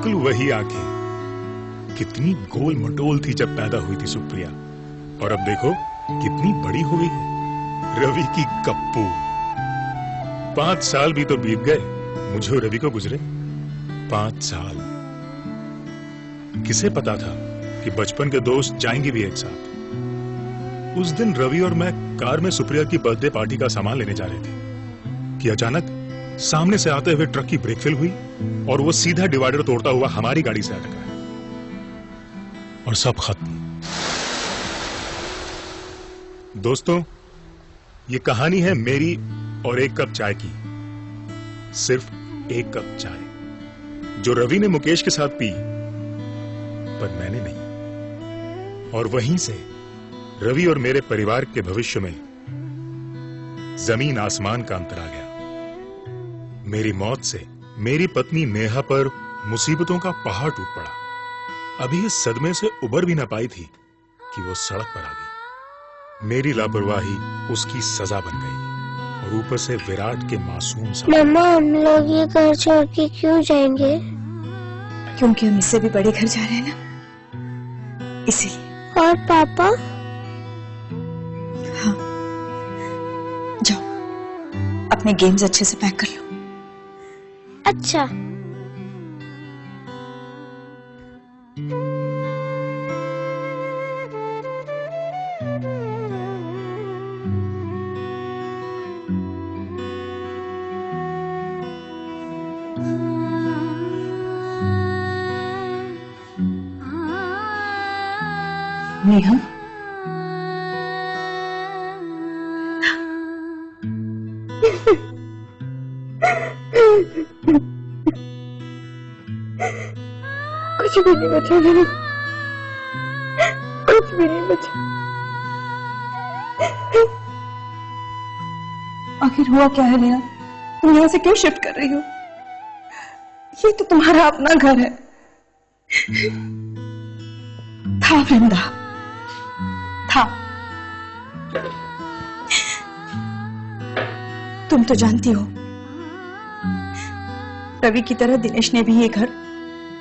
बिल्कुल वही आंखें। कितनी गोल मटोल थी जब पैदा हुई थी सुप्रिया, और अब देखो कितनी बड़ी हो गई है। रवि की कप्पू। 5 साल भी तो बीत गए मुझे और रवि को गुजरे। 5 साल। किसे पता था कि बचपन के दोस्त जाएंगे भी एक साथ। उस दिन रवि और मैं कार में सुप्रिया की बर्थडे पार्टी का सामान लेने जा रहे थे कि अचानक सामने से आते हुए ट्रक की ब्रेक फेल हुई और वो सीधा डिवाइडर तोड़ता हुआ हमारी गाड़ी से आ टकराया और सब खत्म। दोस्तों, ये कहानी है मेरी और एक कप चाय की। सिर्फ एक कप चाय जो रवि ने मुकेश के साथ पी, पर मैंने नहीं। और वहीं से रवि और मेरे परिवार के भविष्य में जमीन आसमान का अंतर आ गया। मेरी मौत से मेरी पत्नी नेहा पर मुसीबतों का पहाड़ टूट पड़ा। अभी इस सदमे से उबर भी ना पाई थी कि वो सड़क पर आ गई। मेरी लापरवाही उसकी सजा बन गई और ऊपर से विराट के मासूम मम्मा, हम लोग ये घर छोड़ के क्यों जाएंगे? क्योंकि हम इससे भी बड़े घर जा रहे हैं ना, इसीलिए। और पापा? हाँ, जाओ अपने गेम्स अच्छे से पैक कर लो। अच्छा। नेहा, कुछ भी नहीं बचा मेरे, कुछ भी नहीं बचा। आखिर हुआ क्या है नेहा? तुम यहाँ से क्यों शिफ्ट कर रही हो? ये तो तुम्हारा अपना घर है। था वृंदा, था। तुम तो जानती हो, रवि की तरह दिनेश ने भी ये घर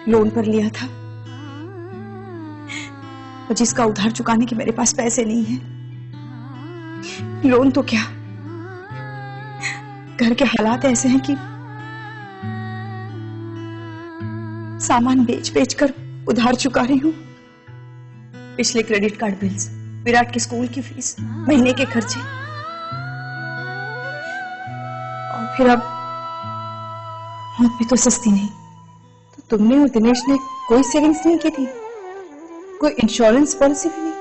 लोन पर लिया था, और जिसका उधार चुकाने के मेरे पास पैसे नहीं है। लोन तो क्या, घर के हालात ऐसे हैं कि सामान बेच बेच कर उधार चुका रही हूं। पिछले क्रेडिट कार्ड बिल्स, विराट के स्कूल की फीस, महीने के खर्चे, और फिर अब मौत भी तो सस्ती नहीं। तो तुमने और दिनेश ने कोई सेविंग्स नहीं की थी? कोई इंश्योरेंस पॉलिसी भी नहीं?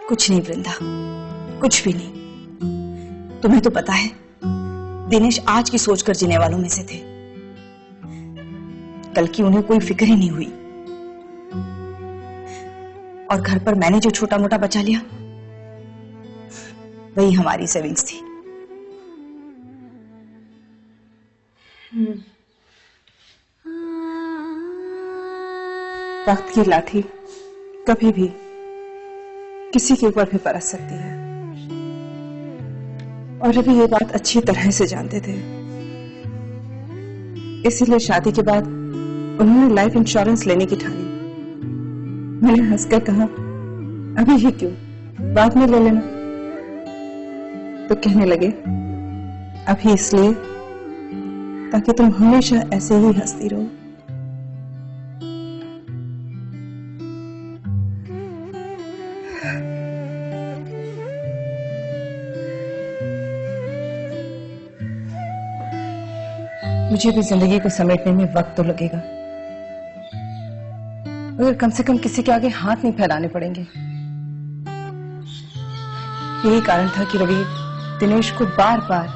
कुछ नहीं वृंदा, कुछ भी नहीं। तुम्हें तो पता है दिनेश आज की सोचकर जीने वालों में से थे। कल की उन्हें कोई फिक्र ही नहीं हुई। और घर पर मैंने जो छोटा मोटा बचा लिया, वही हमारी सेविंग्स थी। वक्त की लाठी कभी भी किसी के ऊपर भी बरस सकती है, और रवि ये बात अच्छी तरह से जानते थे। इसीलिए शादी के बाद उन्होंने लाइफ इंश्योरेंस लेने की ठानी। मैंने हंसकर कहा, अभी ही क्यों, बाद में ले लेना। तो कहने लगे, अभी इसलिए ताकि तुम हमेशा ऐसे ही हंसती रहो। मुझे भी जिंदगी को समेटने में वक्त तो लगेगा, मगर कम से कम किसी के आगे हाथ नहीं फैलाने पड़ेंगे। यही कारण था कि रवि दिनेश को बार बार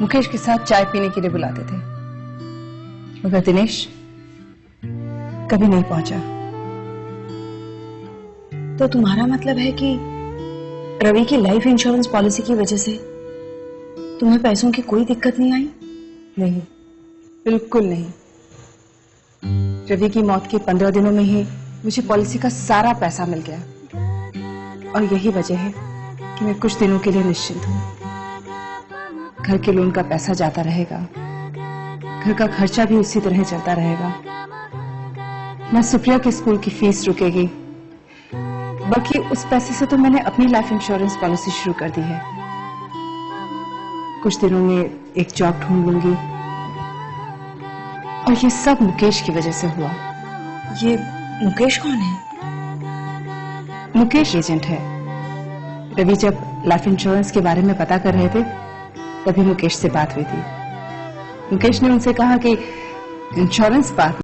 मुकेश के साथ चाय पीने के लिए बुलाते थे, मगर दिनेश कभी नहीं पहुंचा। तो तुम्हारा मतलब है कि रवि की लाइफ इंश्योरेंस पॉलिसी की वजह से तुम्हें पैसों की कोई दिक्कत नहीं आई? नहीं, बिल्कुल नहीं। रवि की मौत के 15 दिनों में ही मुझे पॉलिसी का सारा पैसा मिल गया, और यही वजह है कि मैं कुछ दिनों के लिए निश्चिंत हूं। घर के लोन का पैसा जाता रहेगा, घर का खर्चा भी उसी तरह चलता रहेगा, न सुप्रिया के स्कूल की फीस रुकेगी, बल्कि उस पैसे से तो मैंने अपनी लाइफ इंश्योरेंस पॉलिसी शुरू कर दी है। कुछ दिनों में एक जॉब ढूंढ लूंगी, और ये सब मुकेश की वजह से हुआ। ये मुकेश कौन है? मुकेश एजेंट है। रवि जब लाइफ इंश्योरेंस के बारे में पता कर रहे थे, तभी मुकेश से बात हुई थी। मुकेश ने उनसे कहा कि इंश्योरेंस पार्टनर